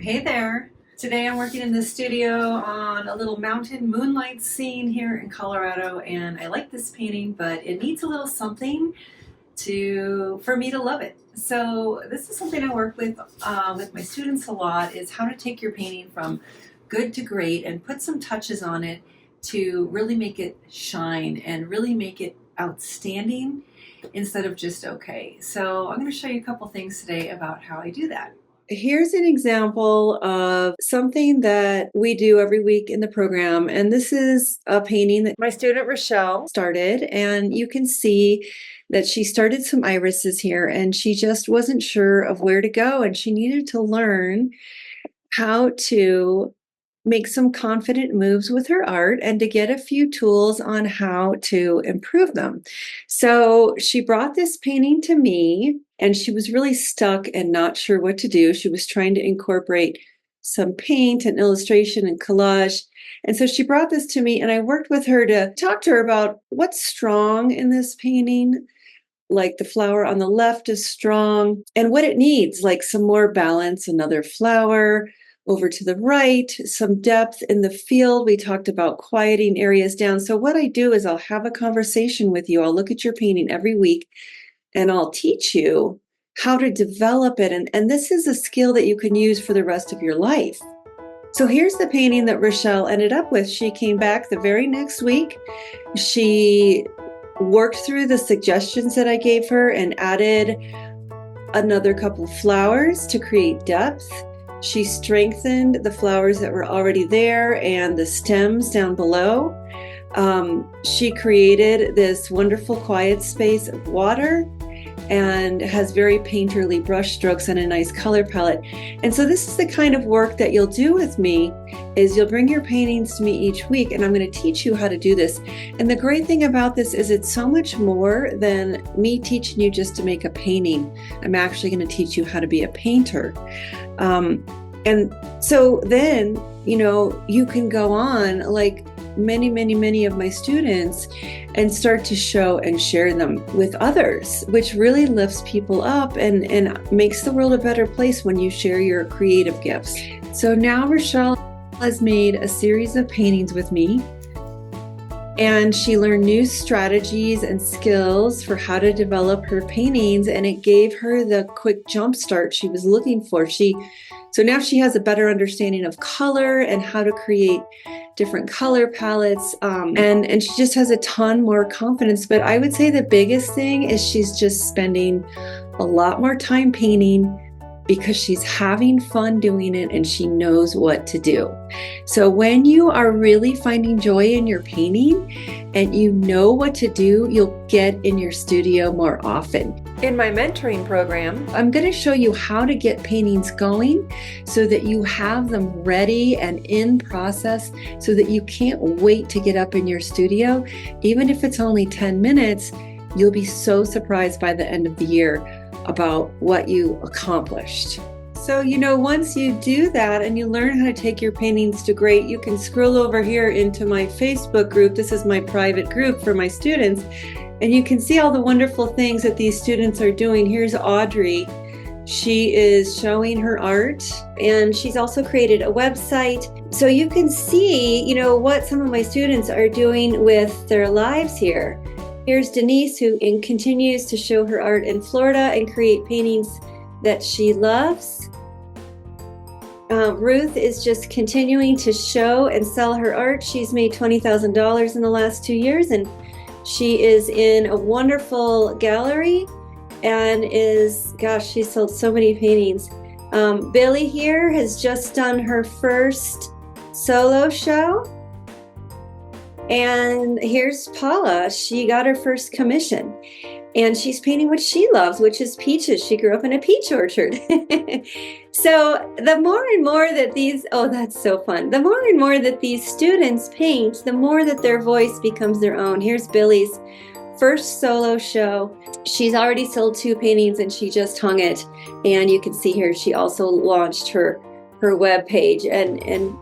Hey there. Today I'm working in the studio on a little mountain moonlight scene here in Colorado, and I like this painting, but it needs a little something to for me to love it. So this is something I work with my students a lot, is how to take your painting from good to great and put some touches on it to really make it shine and really make it outstanding instead of just okay. So I'm going to show you a couple things today about how I do that. Here's an example of something that we do every week in the program. And this is a painting that my student Rochelle started. And you can see that she started some irises here and she just wasn't sure of where to go. And she needed to learn how to make some confident moves with her art and to get a few tools on how to improve them. So she brought this painting to me and she was really stuck and not sure what to do. She was trying to incorporate some paint and illustration and collage. And so she brought this to me and I worked with her to talk to her about what's strong in this painting. Like the flower on the left is strong and what it needs, like some more balance, another flower over to the right, some depth in the field. We talked about quieting areas down. So what I do is I'll have a conversation with you. I'll look at your painting every week and I'll teach you how to develop it. And this is a skill that you can use for the rest of your life. So here's the painting that Rochelle ended up with. She came back the very next week. She worked through the suggestions that I gave her and added another couple flowers to create depth. She strengthened the flowers that were already there and the stems down below. She created this wonderful quiet space of water and has very painterly brush strokes and a nice color palette. And so this is the kind of work that you'll do with me, is you'll bring your paintings to me each week and I'm going to teach you how to do this. And the great thing about this is it's so much more than me teaching you just to make a painting. I'm actually going to teach you how to be a painter. And so then, you can go on like many of my students and start to show and share them with others, which really lifts people up and makes the world a better place when you share your creative gifts. So now Rochelle has made a series of paintings with me, and she learned new strategies and skills for how to develop her paintings, and it gave her the quick jump start she was looking for. So now she has a better understanding of color and how to create different color palettes, and she just has a ton more confidence. But I would say the biggest thing is she's just spending a lot more time painting because she's having fun doing it and she knows what to do. So when you are really finding joy in your painting and you know what to do, you'll get in your studio more often. In my mentoring program, I'm going to show you how to get paintings going so that you have them ready and in process so that you can't wait to get up in your studio. Even if it's only 10 minutes, you'll be so surprised by the end of the year about what you accomplished. So, once you do that and you learn how to take your paintings to great, you can scroll over here into my Facebook group. This is my private group for my students. And you can see all the wonderful things that these students are doing. Here's Audrey. She is showing her art and she's also created a website. So you can see, what some of my students are doing with their lives here. Here's Denise, who continues to show her art in Florida and create paintings that she loves. Ruth is just continuing to show and sell her art. She's made $20,000 in the last 2 years, and she is in a wonderful gallery and she's sold so many paintings. Billy here has just done her first solo show. And here's Paula. She got her first commission and she's painting what she loves, which is peaches. She grew up in a peach orchard. So the more and more that that's so fun. The more and more that these students paint, the more that their voice becomes their own. Here's Billy's first solo show. She's already sold 2 paintings and she just hung it. And you can see here, she also launched her web page. And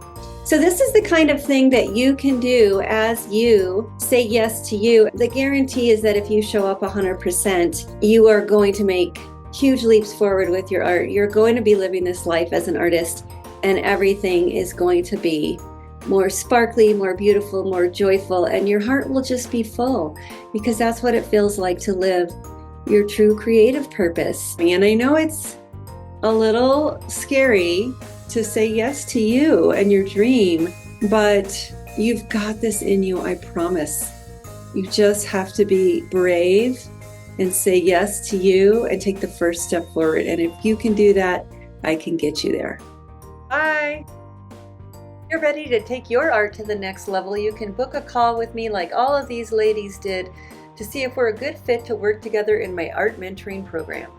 so this is the kind of thing that you can do as you say yes to you. The guarantee is that if you show up 100%, you are going to make huge leaps forward with your art. You're going to be living this life as an artist and everything is going to be more sparkly, more beautiful, more joyful, and your heart will just be full, because that's what it feels like to live your true creative purpose. And I know it's a little scary to say yes to you and your dream, but you've got this in you, I promise. You just have to be brave and say yes to you and take the first step forward. And if you can do that, I can get you there. Bye. If you're ready to take your art to the next level, you can book a call with me like all of these ladies did to see if we're a good fit to work together in my art mentoring program.